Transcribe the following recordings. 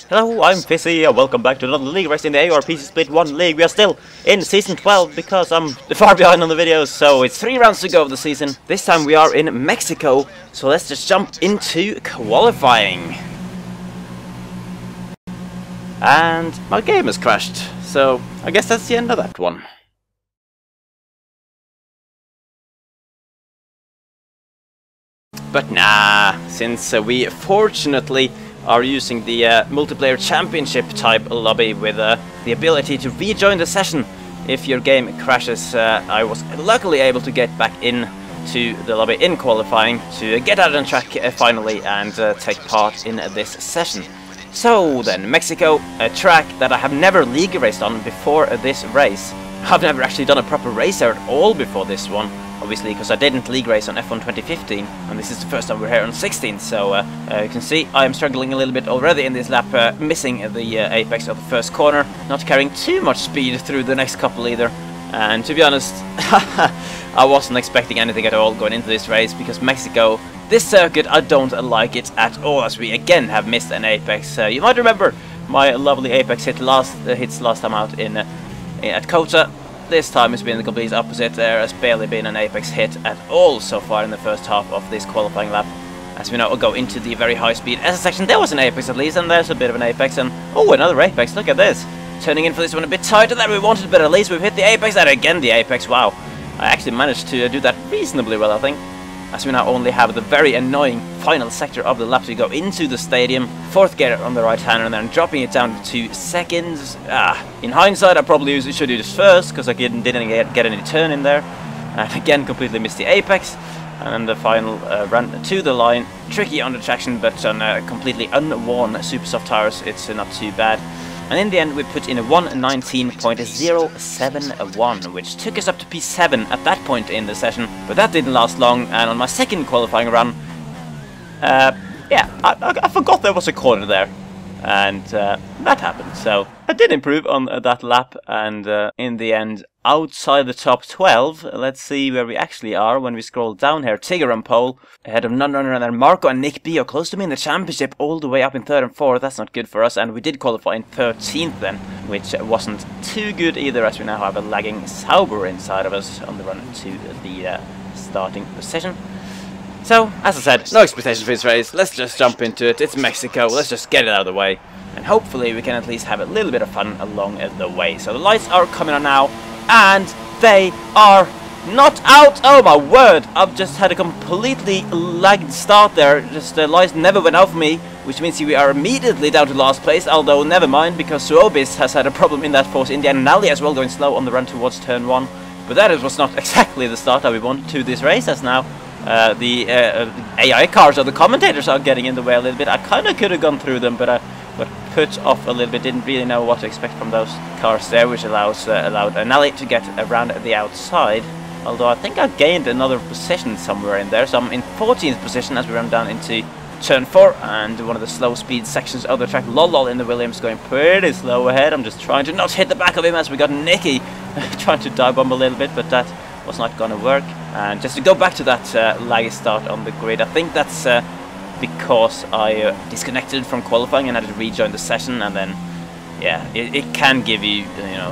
Hello, I'm Fizzy, welcome back to another league race in the AOR PC Split 1 league. We are still in Season 12 because I'm far behind on the videos, so it's 3 rounds to go of the season. This time we are in Mexico, so let's just jump into qualifying. And my game has crashed, so I guess that's the end of that one. But nah, since we fortunately are using the multiplayer championship type lobby with the ability to rejoin the session if your game crashes, I was luckily able to get back in to the lobby in qualifying to get out on track finally and take part in this session. So then, Mexico, a track that I have never league raced on before this race. I've never actually done a proper race there at all before this one. Obviously, because I didn't league race on F1 2015, and this is the first time we're here on 16, so you can see I am struggling a little bit already in this lap, missing the apex of the first corner, not carrying too much speed through the next couple either, and to be honest, I wasn't expecting anything at all going into this race, because Mexico, this circuit, I don't like it at all, as we again have missed an apex. You might remember my lovely apex hits last time out at Kota. This time it's been the complete opposite. There has barely been an apex hit at all so far in the first half of this qualifying lap. As we now go into the very high speed S section, there was an apex at least, and there's a bit of an apex, and oh, another apex, look at this. Turning in for this one a bit tighter than we wanted, but at least we've hit the apex, and again the apex, wow. I actually managed to do that reasonably well, I think. As we now only have the very annoying final sector of the lap to go into the stadium. Fourth gear on the right hand and then dropping it down to 2 seconds. In hindsight I probably should do this first because I didn't get any turn in there. And again completely missed the apex. And then the final run to the line. Tricky on the traction, but on completely unworn super soft tires it's not too bad. And in the end we put in a 1:19.071, which took us up to P7 at that point in the session, but that didn't last long, and on my second qualifying run, yeah, I forgot there was a corner there, and that happened, so I did improve on that lap, and in the end, outside the top 12, let's see where we actually are when we scroll down here. Tigger on pole, ahead of Nunrunner, and then Marco and Nick B are close to me in the championship, all the way up in 3rd and 4th. That's not good for us, and we did qualify in 13th then, which wasn't too good either, as we now have a lagging Sauber inside of us on the run to the starting position. So, as I said, no expectations for this race. Let's just jump into it. It's Mexico, let's just get it out of the way, and hopefully we can at least have a little bit of fun along the way. So the lights are coming on now, and they are not out. Oh my word, I've just had a completely lagged start there. Just the lights never went out for me, which means we are immediately down to last place, although never mind, because Suobis has had a problem in that Force India, and Nally as well going slow on the run towards turn 1. But that was not exactly the start that we wanted to this race, as now the AI cars or the commentators are getting in the way a little bit. I kind of could have gone through them, but I got put off a little bit, didn't really know what to expect from those cars there, which allowed Nally to get around the outside. Although I think I gained another position somewhere in there, so I'm in 14th position as we run down into turn 4 and one of the slow speed sections of the track. Lol in the Williams going pretty slow ahead. I'm just trying to not hit the back of him as we got Nicky trying to dive bomb a little bit, but that was not going to work. And just to go back to that laggy start on the grid, I think that's because I disconnected from qualifying and had to rejoin the session, and then yeah, it can give you, you know,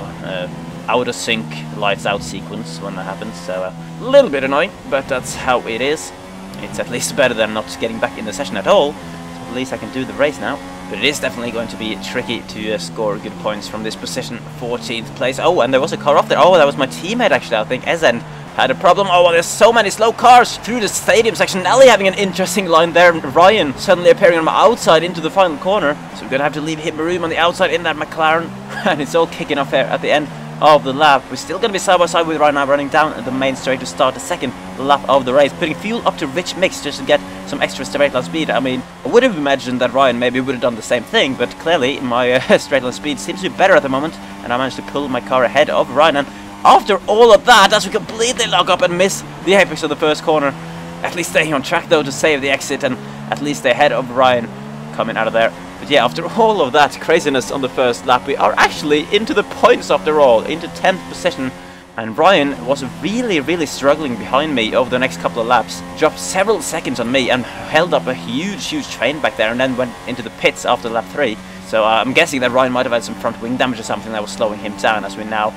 out of sync lights out sequence when that happens, so a little bit annoying, but that's how it is. It's at least better than not getting back in the session at all, so at least I can do the race now. But it is definitely going to be tricky to score good points from this position. 14th place. Oh, and there was a car off there. Oh, that was my teammate actually, I think. Ezen had a problem. Oh, well, there's so many slow cars through the stadium section. Nelly having an interesting line there. Ryan suddenly appearing on my outside into the final corner. So we're going to have to leave him room on the outside in that McLaren. And it's all kicking off here at the end of the lap. We're still going to be side by side with Ryan now, running down the main straight to start the second lap of the race, putting fuel up to rich mix just to get some extra straight line speed. I mean, I would have imagined that Ryan maybe would have done the same thing, but clearly my straight line speed seems to be better at the moment, and I managed to pull my car ahead of Ryan. And after all of that, as we completely lock up and miss the apex of the first corner, at least staying on track though to save the exit, and at least ahead of Ryan coming out of there. But yeah, after all of that craziness on the first lap, we are actually into the points after all, into 10th position. And Ryan was really struggling behind me over the next couple of laps. Dropped several seconds on me and held up a huge train back there, and then went into the pits after lap 3. So I'm guessing that Ryan might have had some front wing damage or something that was slowing him down, as we now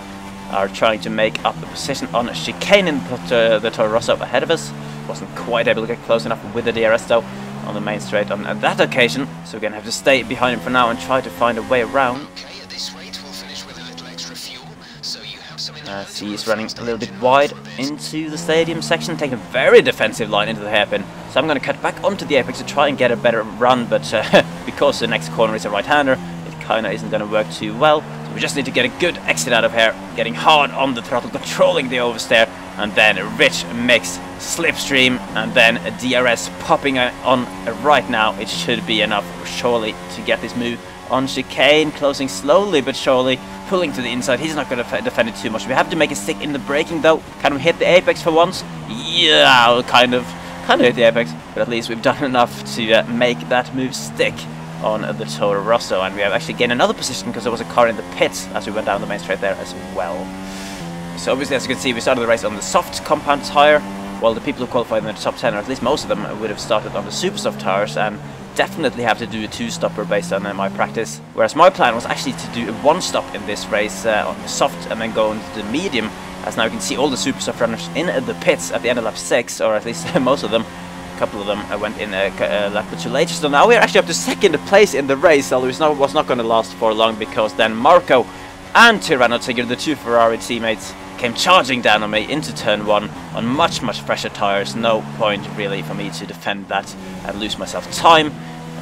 are trying to make up the position on a chicane in the Toro Rosso ahead of us. Wasn't quite able to get close enough with the DRS though on the main straight on that occasion, so we're going to have to stay behind him for now and try to find a way around. He's running a little bit wide into the stadium section, taking a very defensive line into the hairpin. So I'm going to cut back onto the apex to try and get a better run, but because the next corner is a right-hander, it kind of isn't going to work too well. So we just need to get a good exit out of here, getting hard on the throttle, controlling the oversteer, and then a rich mix, slipstream, and then a DRS popping on right now. It should be enough, surely, to get this move on chicane, closing slowly but surely, pulling to the inside. He's not going to defend it too much. We have to make a stick in the braking though. Can we hit the apex for once? Yeah, kind of hit the apex, but at least we've done enough to make that move stick on the Toro Rosso, and we have actually gained another position because there was a car in the pits as we went down the main straight there as well. So obviously, as you can see, we started the race on the soft compound tyre, while the people who qualified in the top 10, or at least most of them, would have started on the super soft tyres and definitely have to do a two-stopper based on my practice. Whereas my plan was actually to do a one-stop in this race on the soft and then go into the medium, as now you can see all the super soft runners in the pits at the end of lap 6, or at least most of them. A couple of them went in a lap or two later, so now we're actually up to second place in the race, although it was not going to last for long, because then Marco and Tirano Tigger, the two Ferrari teammates, came charging down on me into turn 1 on much fresher tyres. No point really for me to defend that and lose myself time,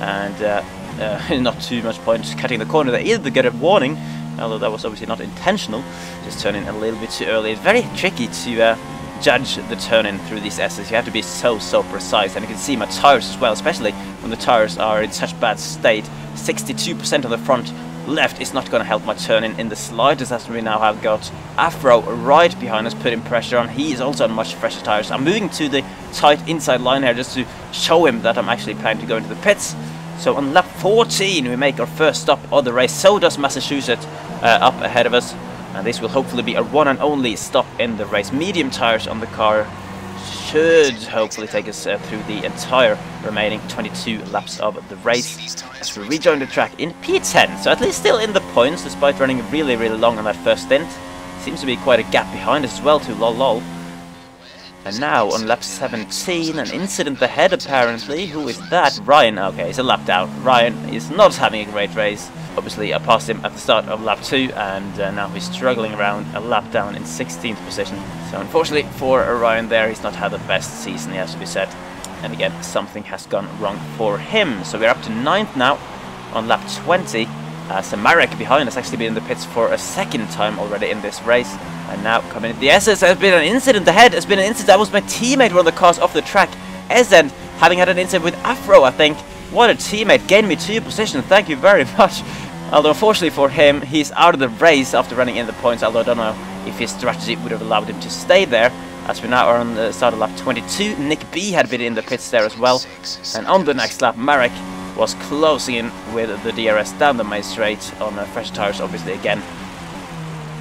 and not too much point cutting the corner there either to get a warning, although that was obviously not intentional, just turning a little bit too early. It's very tricky to judge the turn-in through these S's. You have to be so precise, and you can see my tyres as well, especially when the tyres are in such bad state. 62% on the front left is not going to help my turn in the slightest, as we now have got Afro right behind us putting pressure on. He is also on much fresher tyres. I'm moving to the tight inside line here just to show him that I'm actually planning to go into the pits. So on lap 14 we make our first stop of the race. So does Massachusetts up ahead of us, and this will hopefully be our one and only stop in the race. Medium tyres on the car should hopefully take us through the entire remaining 22 laps of the race as we rejoin the track in P10. So at least still in the points despite running really long on that first stint. Seems to be quite a gap behind us as well too, lol. And now on lap 17, an incident ahead apparently. Who is that? Ryan. Okay, it's a lap down. Ryan is not having a great race. Obviously I passed him at the start of lap 2, and now he's struggling around a lap down in 16th position. So unfortunately for Ryan there, he's not had the best season, he has to be said. And again, something has gone wrong for him. So we're up to 9th now on lap 20. So Marek behind us actually been in the pits for a second time already in this race. And now coming in the SS, there's been an incident ahead. There's been an incident. That was my teammate, one of the cars off the track. Ezen having had an incident with Afro, I think. What a teammate, gained me 2 positions, thank you very much. Although unfortunately for him, he's out of the race after running in the points, although I don't know if his strategy would have allowed him to stay there. As we now are on the start of lap 22, Nick B had been in the pits there as well. And on the next lap, Marek was closing in with the DRS down the main straight on fresh tyres, obviously again.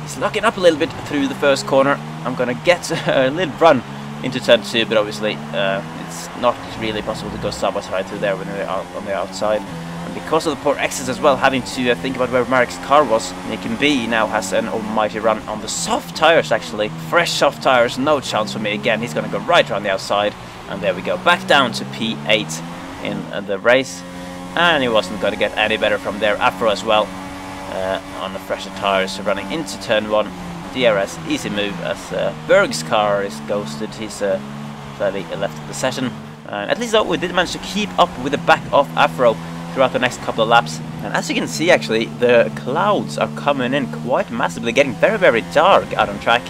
He's locking up a little bit through the first corner. I'm going to get a little run into turn 2, but obviously it's not really possible to go side-by-side through there when they're on the outside. And because of the poor exits as well, having to think about where Marek's car was, Nick B now has an almighty run on the soft tyres actually. Fresh soft tyres, no chance for me again. He's going to go right around the outside, and there we go, back down to P8 in the race. And he wasn't going to get any better from there. Afro as well on the fresher tyres, running into turn 1. DRS, easy move as Berg's car is ghosted. He's clearly left the session. And at least though, we did manage to keep up with the back of Afro throughout the next couple of laps. And as you can see actually, the clouds are coming in quite massively, getting very dark out on track.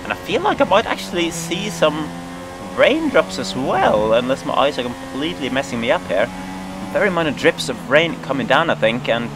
And I feel like I might actually see some raindrops as well, unless my eyes are completely messing me up here. Very minor drips of rain coming down, I think, and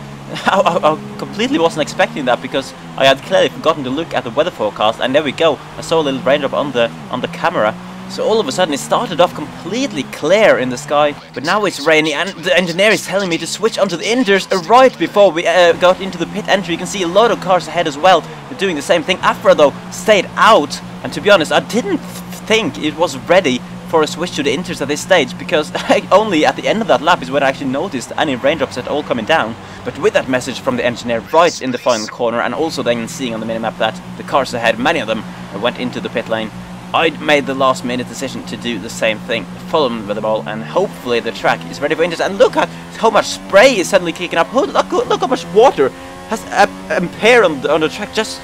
I completely wasn't expecting that because I had clearly forgotten to look at the weather forecast, and there we go, I saw a little raindrop on the camera. So all of a sudden it started off completely clear in the sky, but now it's rainy, and the engineer is telling me to switch onto the inters right before we got into the pit entry. You can see a lot of cars ahead as well. They're doing the same thing. Afro though stayed out, and to be honest, I didn't think it was ready for a switch to the inters at this stage, because only at the end of that lap is when I actually noticed any raindrops at all coming down. But with that message from the engineer right in the final corner, and also then seeing on the minimap that the cars ahead, many of them, went into the pit lane, I made the last minute decision to do the same thing, follow them with the ball, and hopefully the track is ready for inters. And look at how much spray is suddenly kicking up. Look how much water has appeared on the track just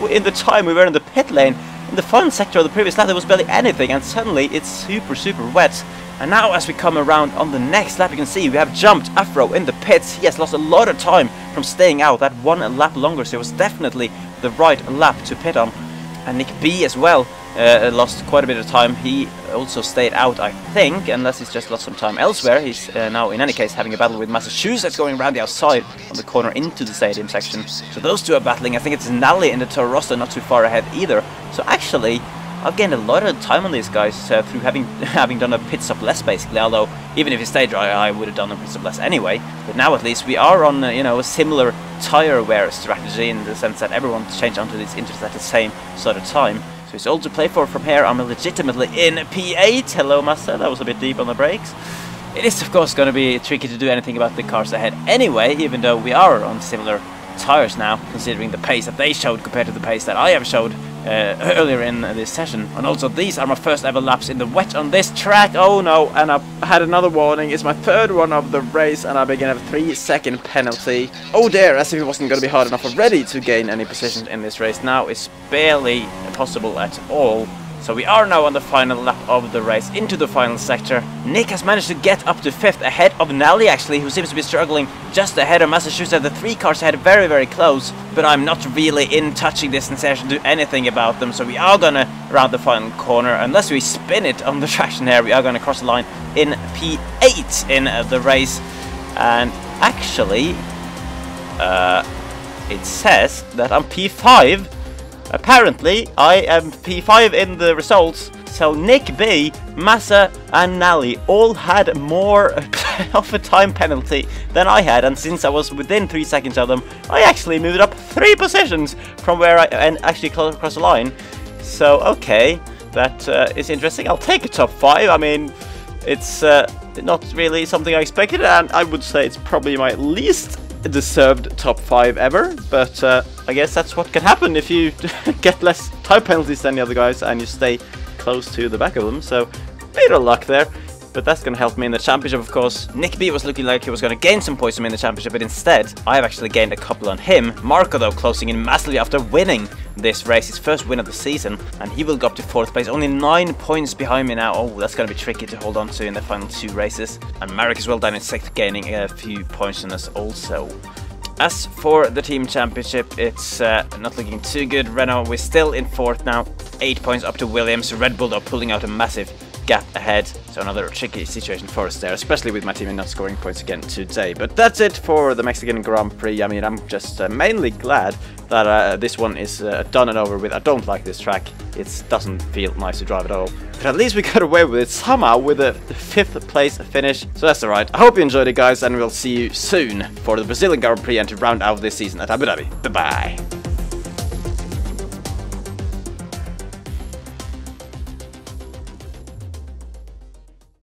in the time we were in the pit lane. In the front sector of the previous lap there was barely anything, and suddenly it's super wet. And now as we come around on the next lap, you can see we have jumped Afro in the pits. He has lost a lot of time from staying out that one lap longer, so it was definitely the right lap to pit on. And Nick B as well lost quite a bit of time. He also stayed out, I think, unless he's just lost some time elsewhere. He's now in any case having a battle with Massachusetts going around the outside on the corner into the stadium section. So those two are battling. I think it's Nally in the Toro Rosso not too far ahead either. So actually I've gained a lot of time on these guys through having done a pit stop less, basically. Although even if he stayed dry, I would have done a pit stop less anyway. But now at least we are on you know, a similar tire wear strategy, in the sense that everyone's changed onto these inters at the same sort of time. So it's all to play for from here. I'm legitimately in P8. Hello, Massa. That was a bit deep on the brakes. It is of course going to be tricky to do anything about the cars ahead anyway, even though we are on similar tires now, considering the pace that they showed compared to the pace that I have showed earlier in this session. And also these are my first ever laps in the wet on this track. Oh no, and I had another warning. It's my third one of the race, and I begin a 3-second penalty. Oh dear, as if it wasn't going to be hard enough already to gain any positions in this race. Now it's barely possible at all. So we are now on the final lap of the race, into the final sector. Nick has managed to get up to 5th, ahead of Nally actually, who seems to be struggling just ahead of Massachusetts. The 3 cars ahead very close, but I'm not really in touching distance here to do anything about them. So we are gonna round the final corner, unless we spin it on the traction here. We are gonna cross the line in P8 in the race. And actually, it says that I'm P5. Apparently, I am P5 in the results, so Nick B, Massa and Nally all had more of a time penalty than I had, and since I was within 3 seconds of them, I actually moved up 3 positions from where I actually crossed the line. So, okay, that is interesting. I'll take a top 5. I mean, it's not really something I expected, and I would say it's probably my least deserved top 5 ever, but I guess that's what can happen if you get less time penalties than the other guys and you stay close to the back of them. So bit of luck there, but that's gonna help me in the championship, of course. Nick B was looking like he was gonna gain some points on me in the championship, but instead I have actually gained a couple on him. Marco though closing in massively after winning this race, his first win of the season, and he will go up to 4th place, only 9 points behind me now. Oh, that's going to be tricky to hold on to in the final 2 races. And Marek is well down in 6th, gaining a few points on us also. As for the team championship, it's not looking too good. Renault, we're still in 4th now, 8 points up to Williams. Red Bull are pulling out a massive gap ahead, so another tricky situation for us there, especially with my team not scoring points again today. But that's it for the Mexican Grand Prix. I mean, I'm just mainly glad that this one is done and over with. I don't like this track. It doesn't feel nice to drive at all. But at least we got away with it somehow with a 5th place finish. So that's alright. I hope you enjoyed it, guys, and we'll see you soon for the Brazilian Grand Prix and to round out this season at Abu Dhabi. Bye-bye.